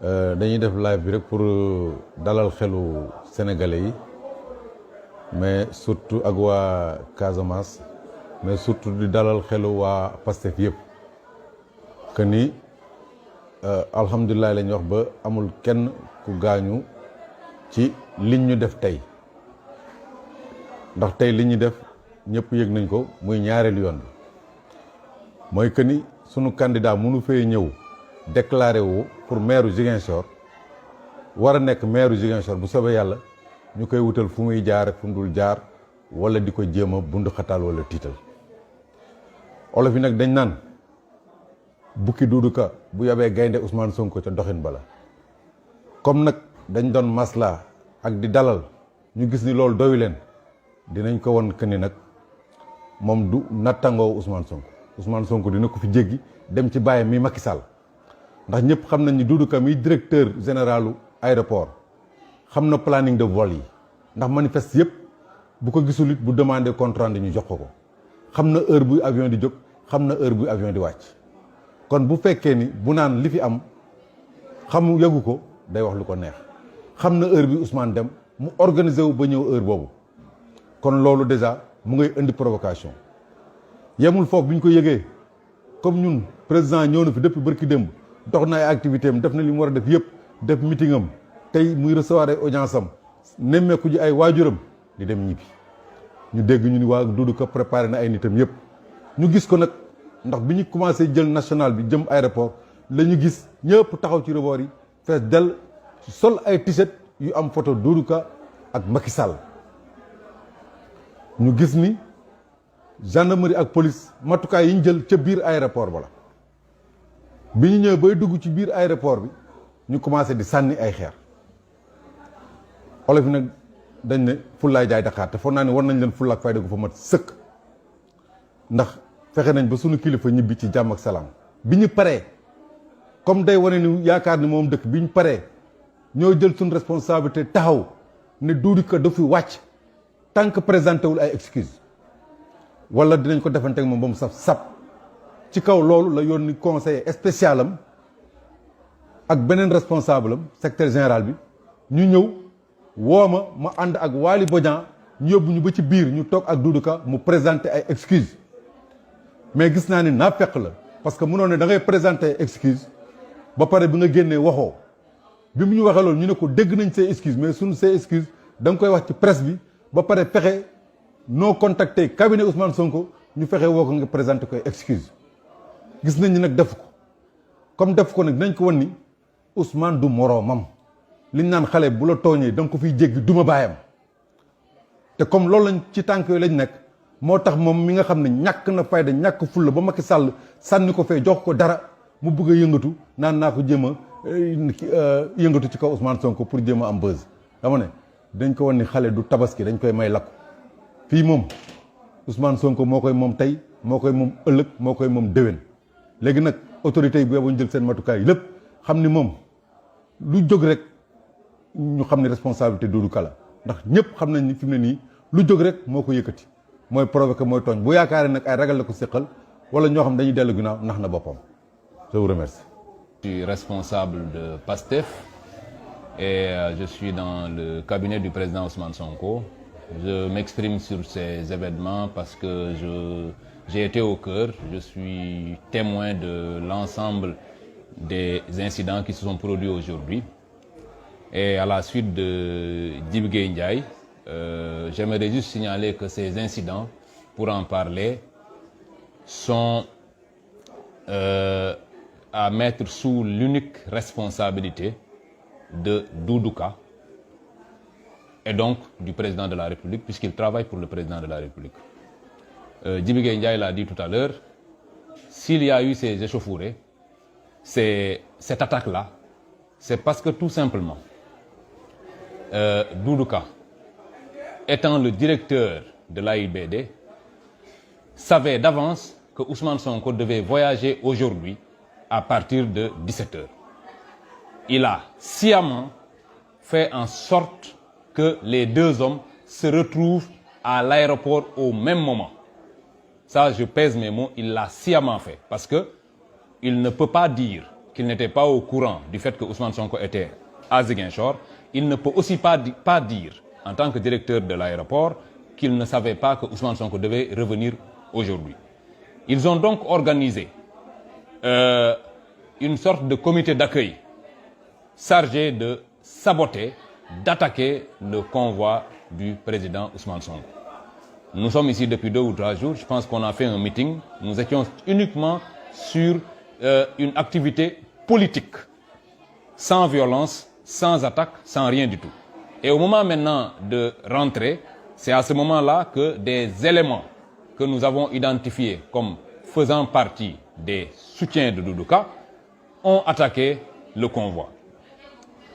dañuy def live bi rek pour dalal xelu sénégalais yi mais surtout ak waa Casamance mais surtout di dalal xelu waa Pastef yëpp que ni alhamdulilah la ñuy wax ba amul kenn ku gaañu ci liñ ñu def tey ndax tey li ñu def ñëpp yëg nañ ko muy ñaareelu yoon bi mooy que ni sunu candidat mënu fee ñëw déclaré wu pour maire Ziguinchor war a nekk maire Ziguinchor bu soobee yàlla ñu koy wutal fu muy jaar fu mu dul jaar wala di ko jéem a bundu xataal wala tiital olof yi nag dañ naan bukki Doudou Ka bu yabee gaynde Ousmane Sonko ca doxin bala comme nag dañ doon masla ak di dalal ñu gis ni loolu doyu leen dinañ ko won que ni nag moom du nattangoo Ousmane Sonko dina ko fi jéggi dem ci bàyyam mi Macky Sall ndax ñëpp xam nañ ni Doudou Ka mi directeur généralu aéroport xam na planning de vol yi ndax manifeste yëpp bu ko gisul it bu demandé compte rendu ñu jox ko xam na heure bu avion di jóg xam na heure bu avion di wàcc kon bu fekkee ni bu naan li fi am xamu yëgu ko day wax lu ko neex xam na heure bi Ousmane dem mu organiser wu ba ñëw heure boobu kon loolu déjà mu ngay indi provocation yemul foofu bi ñu ko yëgee comme ñun président ñëw na fi depuis bërki démb dox na ay activité am def na li mu war a def yëpp def meeting am tey muy recevoir ay audience am nemmeeku ji ay waajuram di dem ñibbi ñu dégg ñu ni waa Doudou Ka préparé na ay nitam yëpp ñu gis ko nag ndax bi ñu commencé jël national bi jëm aéroport la ñu gis ñëpp taxaw ci rebord yi fees del sol ay t-shirt yu am photo Doudou Ka ak Macky Sall ñu gis ni gendarmerie ak police matukaay yi ñu jël ca biir aéroport ba la bi ñu ñëwee bay dugg ci biir aéroport bi ñu commencé di sànni ay xeer olof yi nag dañ ne fullaay jaay Dakar te foog naa ne war nañ leen fulla ak fayda gu fa mat sëkk ndax fexe nañ ba sunu kilifa ñibbi ci jàmm ak salaam bi ñu paree comme day wane ni yaakaar ni moom dëkk bi ñu paree ñoo jël suñu responsabilité taxaw ne Doudou Ka du fi wàcc tant que présenté wul ay excuse wala dinañ ko defante ak moom ba mu saf sap ci kaw loolu la yónni conseiller spécial am ak beneen responsable am secrétaire général bi ñu ñëw woo ma ànd ak Waly Bodian ñu yóbbu ñu ba ci biir ñu toog ak Doudou Ka mu présenté ay excuse mais gis naa ni naa fekk la parce que mënoon ne da ngay présenté excuse ba pare bi nga génnee waxoo bi mu ñu waxee loolu ñu ne ko dégg nañ say excuse mais suñu say excuse da nga koy wax ci presse bi ba pare fexe noo contacté cabinet Ousmane Sonko ñu fexe woo ko nga présenté koy excuse gis nañ ni nag def ko comme def ko nag dinañ ko wan ni Ousmane du moroomam liñ naan xale bu la tooñee da nga ko fiy jéggi duma baayam te comme loolu lañ ci tànk yooyu lañ nekk moo tax moom mi nga xam ne ñàkk na fayda ñàkk fulla ba Macky Sall sànni ko fee jox ko dara mu bëgg a yëngatu naan naa ko jéem a yëngatu ci kaw Ousmane Sonko pour jéem a am buzz dama ne dañ ko wan ni xale du tabaski dañ koy may lakku fii moom Ousmane Sonko moo koy moom tey moo koy moom ëllëg moo koy moom déwén léegi nag autorités yi bu ñu jël seen matukaay lépp xam ni moom lu jóg rek ñu xam ne responsabilité Doudou Ka la ndax ñëpp xam nañ ni fi mu ne nii lu jóg rek moo ko yëkkati mooy provoqué mooy tooñ bu yaakaaree nag ay ragal la ko séqal wala ñoo xam dañuy dellu ginnaaw nax na boppam. Je vous remercie. Je suis responsable de PASTEF et je suis dans le cabinet du président Ousmane Sonko. Je m'exprime sur ces événements parce que j'ai été au cœur. Je suis témoin de l'ensemble des incidents qui se sont produits aujourd'hui. Et à la suite de Djibi Gueye Ndiaye, j'aimerais juste signaler que ces incidents, pour en parler, sont à mettre sous l'unique responsabilité de Doudou Ka et donc du président de la République, puisqu'il travaille pour le président de la République. Djibi Gueye Ndiaye l'a dit tout à l'heure, s'il y a eu ces échauffourées, cette attaque-là, c'est parce que tout simplement, Doudou Ka, étant le directeur de l'AIBD, savait d'avance que Ousmane Sonko devait voyager aujourd'hui à partir de 17h. Il a sciemment fait en sorte que les deux hommes se retrouvent à l'aéroport au même moment. Ça, je pèse mes mots, il l'a sciemment fait. Parce que il ne peut pas dire qu'il n'était pas au courant du fait que Ousmane Sonko était à Ziguinchor, il ne peut aussi pas dire, en tant que directeur de l'aéroport, qu'il ne savait pas que Ousmane Sonko devait revenir aujourd'hui. Ils ont donc organisé une sorte de comité d'accueil chargé de saboter, d'attaquer le convoi du président Ousmane Sonko. Nous sommes ici depuis 2 ou 3 jours, je pense qu'on a fait un meeting, nous étions uniquement sur une activité politique, sans violence, sans attaque, sans rien du tout. Et au moment maintenant de rentrer, c'est à ce moment-là que des éléments que nous avons identifiés comme faisant partie des soutiens de Doudou Ka ont attaqué le convoi.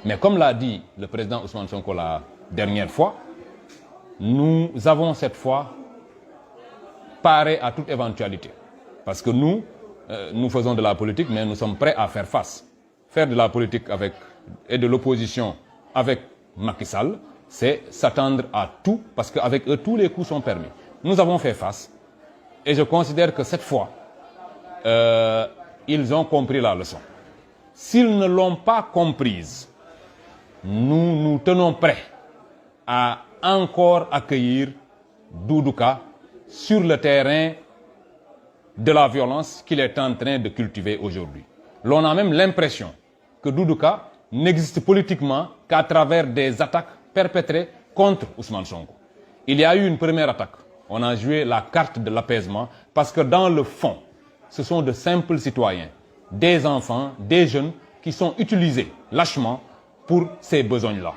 Mais comme l'a dit le président Ousmane Sonko la dernière fois, nous avons cette fois paré à toute éventualité. Parce que nous faisons de la politique, mais nous sommes prêts à faire face. Faire de la politique et de l'opposition avec Macky Sall, c'est s'attendre à tout, parce qu'avec eux, tous les coups sont permis. Nous avons fait face, et je considère que cette fois, ils ont compris la leçon. S'ils ne l'ont pas comprise, nous nous tenons prêts à encore accueillir Doudou Ka sur le terrain de la violence qu'il est en train de cultiver aujourd'hui. L'on a même l'impression que Doudou Ka n'existe politiquement qu'à travers des attaques perpétrées contre Ousmane Sonko. Il y a eu une première attaque. On a joué la carte de l'apaisement parce que dans le fond, ce sont de simples citoyens, des enfants, des jeunes qui sont utilisés lâchement pour ces besognes-là.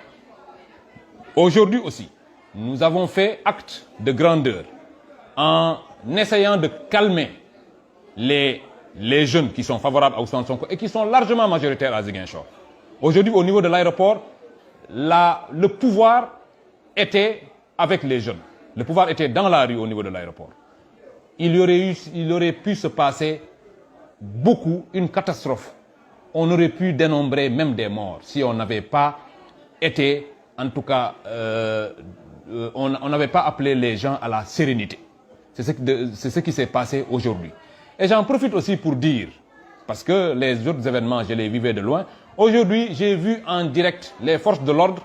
Aujourd'hui aussi, nous avons fait acte de grandeur en essayant de calmer les jeunes qui sont favorables à Ousmane Sonko et qui sont largement majoritaires à Ziguinchor. Aujourd'hui, au niveau de l'aéroport, le pouvoir était avec les jeunes. Le pouvoir était dans la rue au niveau de l'aéroport. Il aurait pu se passer une catastrophe. On aurait pu dénombrer même des morts si on n'avait pas été, en tout cas, on n'avait pas appelé les gens à la sérénité. C'est ce qui s'est passé aujourd'hui. Et j'en profite aussi pour dire, parce que les autres événements, je les vivais de loin, aujourd'hui, j'ai vu en direct les forces de l'ordre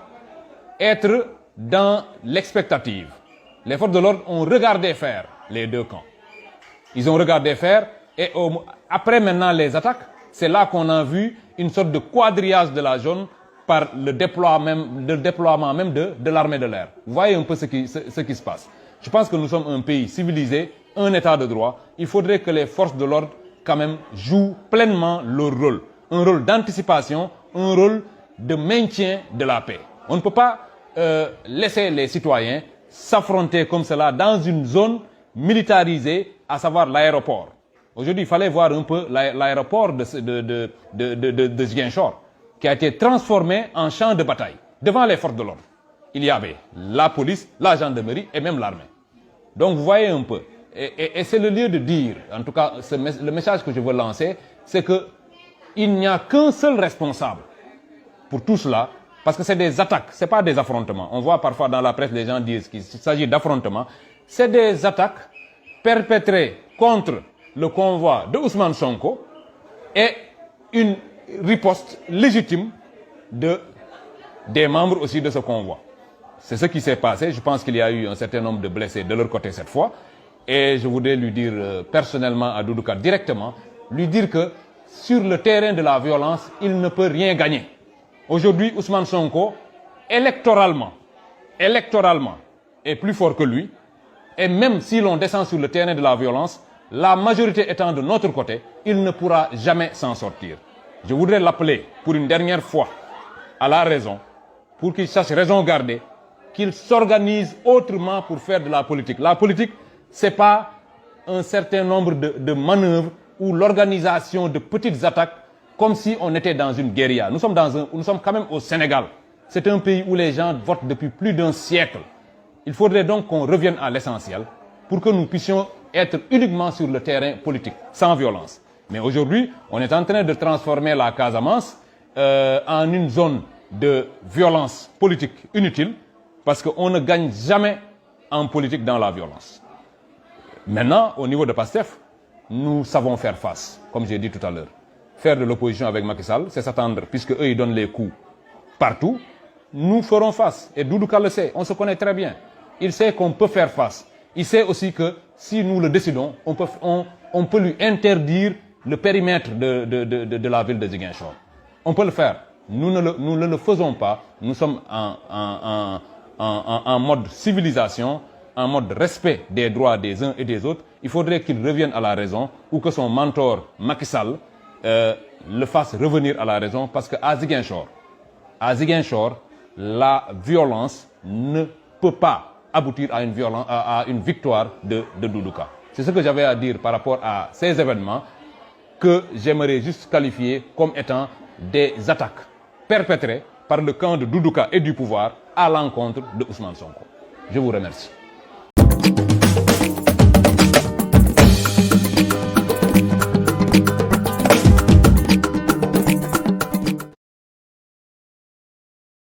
être dans l'expectative. Les forces de l'ordre ont regardé faire les 2 camps. Ils ont regardé faire et après maintenant les attaques, c'est là qu'on a vu une sorte de quadrillage de la zone par le déploiement même de l'armée de l'air. Vous voyez un peu ce qui se passe. Je pense que nous sommes un pays civilisé, un état de droit. Il faudrait que les forces de l'ordre quand même jouent pleinement leur rôle. Un rôle d'anticipation, un rôle de maintien de la paix. On ne peut pas laisser les citoyens s'affronter comme cela dans une zone militarisée, à savoir l'aéroport. Aujourd'hui, il fallait voir un peu l'aéroport de Ziguinchor, qui a été transformé en champ de bataille devant les forces de l'ordre. Il y avait la police, la gendarmerie et même l'armée. Donc vous voyez un peu. Et c'est le lieu de dire, en tout cas, le message que je veux lancer, c'est qu'il n'y a qu'un seul responsable pour tout cela, parce que c'est des attaques, ce n'est pas des affrontements. On voit parfois dans la presse, les gens disent qu'il s'agit d'affrontements. C'est des attaques perpétrées contre le convoi de Ousmane Sonko et une riposte légitime des membres aussi de ce convoi. C'est ce qui s'est passé. Je pense qu'il y a eu un certain nombre de blessés de leur côté cette fois. Et je voudrais lui dire personnellement à Doudou Ka directement, lui dire que sur le terrain de la violence, il ne peut rien gagner. Aujourd'hui, Ousmane Sonko, électoralement, est plus fort que lui. Et même si l'on descend sur le terrain de la violence, la majorité étant de notre côté, il ne pourra jamais s'en sortir. Je voudrais l'appeler pour une dernière fois à la raison, pour qu'il sache raison garder, qu'il s'organise autrement pour faire de la politique. La politique, ce n'est pas un certain nombre de manœuvres ou l'organisation de petites attaques comme si on était dans une guérilla. Nous sommes quand même au Sénégal. C'est un pays où les gens votent depuis plus d'1 siècle. Il faudrait donc qu'on revienne à l'essentiel pour que nous puissions être uniquement sur le terrain politique, sans violence. Mais aujourd'hui, on est en train de transformer la Casamance en une zone de violence politique inutile, parce qu'on ne gagne jamais en politique dans la violence. Maintenant, au niveau de PASTEF, nous savons faire face, comme j'ai dit tout à l'heure. faire de l'opposition avec Macky Sall, c'est s'attendre, puisque eux ils donnent les coups partout. Nous ferons face. Et Doudou Ka le sait, on se connaît très bien. Il sait qu'on peut faire face. Il sait aussi que si nous le décidons, on peut lui interdire le périmètre de la ville de Ziguinchor. On peut le faire. Nous ne le faisons pas. Nous sommes en mode civilisation, en mode respect des droits des uns et des autres. Il faudrait qu'il revienne à la raison ou que son mentor Macky Sall le fasse revenir à la raison, parce qu'à Ziguinchor, la violence ne peut pas aboutir à une victoire de Doudou Ka. C'est ce que j'avais à dire par rapport à ces événements que j'aimerais juste qualifier comme étant des attaques perpétrées par le camp de Doudou Ka et du pouvoir à l'encontre de Ousmane Sonko. Je vous remercie.